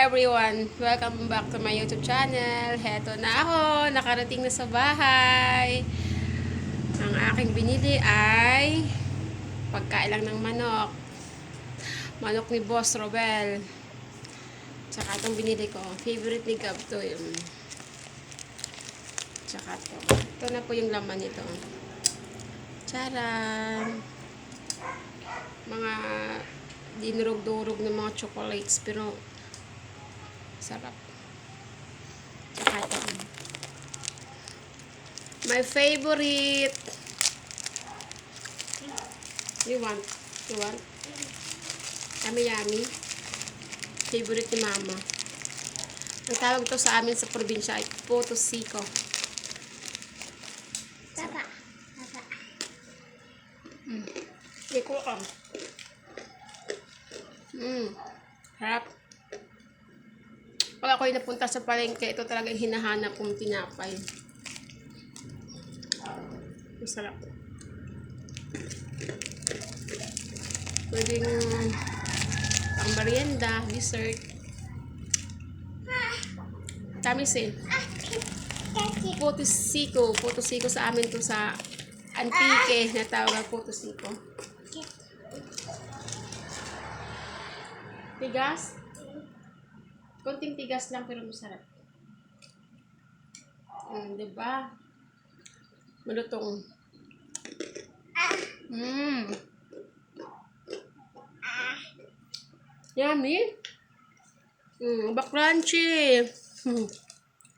everyone! Welcome back to my YouTube channel. Heto na ako, nakarating na sa bahay. Ang aking binili ay pagkain lang ng manok. Manok ni Boss Robel. Tsaka itong binili ko. Favorite ni Gab to yung. Tsaka to. Ito na po yung laman nito. Charan! Mga dinurog-durog ng mga chocolates pero sarap. Tsaka ito. My favorite. You want? You want? Yummy. Favorite ni Mama. Ang tawag to sa amin sa probinsya ay Potosiko. Papa. Hindi ko ka. Harap. Pag ako'y napunta sa palengke, ito talaga yung hinahanap kong tinapay. Masarap. Pwedeng pang merienda, dessert. Tamis eh. Potosiko sa amin to sa Antique na tawag Potosiko. Tigas? Konting tigas lang pero masarap. Diba? Malutong. Yummy. Crunchy.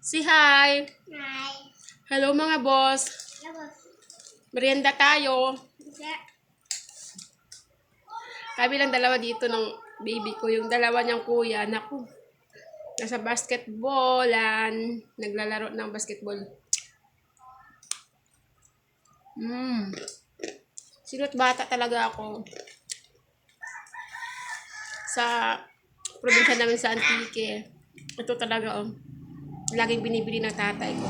Say hi. Hi. Hello mga boss. Merienda tayo. Kami lang dalawa dito ng baby ko. Yung dalawa niyang kuya. Naku. Nasa basketballan. Naglalaro ng basketball. Silot bata talaga ako. Sa probinsya namin sa Antique. Ito talaga laging binibili ng tatay ko.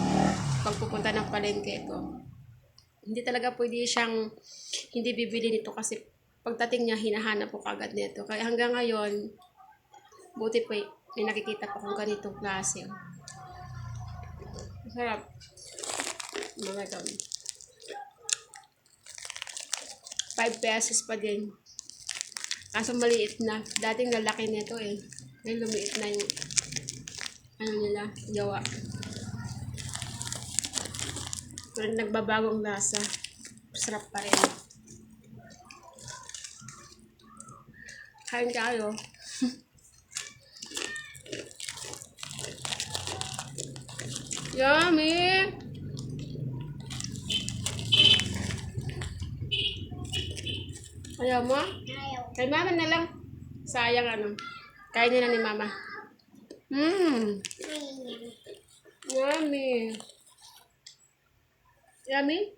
Pag pupunta ng palengke ko. Hindi talaga pwede siyang hindi bibili nito kasi pagdating niya hinahanap ko kagad nito. Kaya hanggang ngayon, buti pa may nakikita ko kung ganitong klase. Masarap. Mga ito. 5 pesos pa din. Kaso maliit na. Dating lalaki nito eh. Ngayon lumiit na yung nila, gawa. Pero nagbabagong lasa. Sarap pa rin. Kain kayo. Yummy! Ayaw mo? Ayaw. Kay Mama na lang. Sayang Kainin na ni Mama. Yummy. Yummy?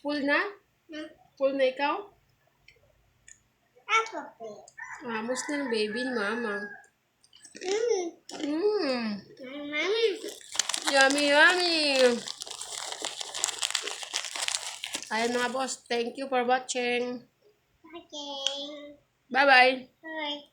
Full na? Full na ikaw? Amos na ng baby ni Mama. Yummy. Ayan mga boss. Thank you for watching. Okay. Bye-bye. Bye.